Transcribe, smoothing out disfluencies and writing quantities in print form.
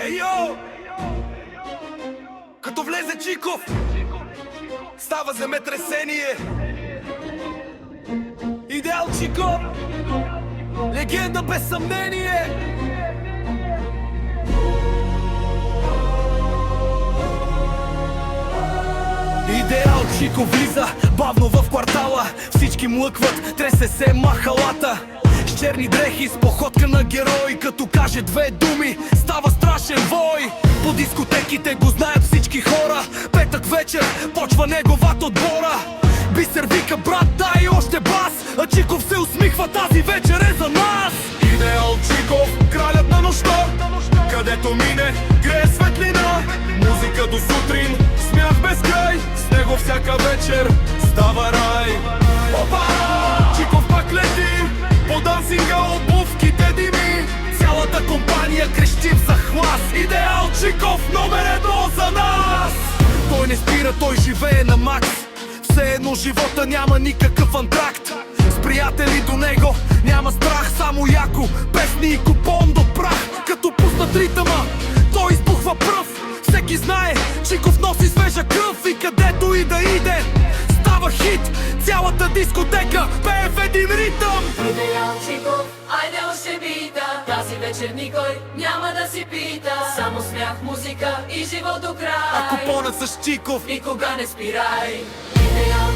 Йо! Като влезе Чиков, става земетресение. Идеал Чиков, легенда без съмнение. Идеал Чиков влиза бавно в квартала. Всички млъкват, тресе се махалата. С черни дрехи, с походка на герой. Като каже две думи, става страшен вой. По дискотеките го знаят всички хора. Петък вечер, почва неговата отбора. Бисер вика: брат, дай още бас. А Чиков се усмихва: тази вечер е за нас. Идеал Чиков, кралят на нощта. Където мине, грее светлина. Музика до сутрин, смях без край. С него всяка вечер става рай. Опа! Чиков пак лети по дансинга, обувките дими. Цялата компания крещи в захлас: Идеал Чиков, номер едно за нас! Той не спира, той живее на макс. Все едно живота няма никакъв антракт. С приятели до него няма страх, само яко, песни и купон до прах. Като пуснат ритъма, той избухва пръв. Всеки знае, Чиков носи свежа кръв. И където и да иде, става хит. Цялата дискотека пее в един ритъм. Идеал Чиков, айде още бита. Тази вечер никой няма да си пита. Само смях, музика и живот до край. А купонът с Чиков никога не спирай. Идеал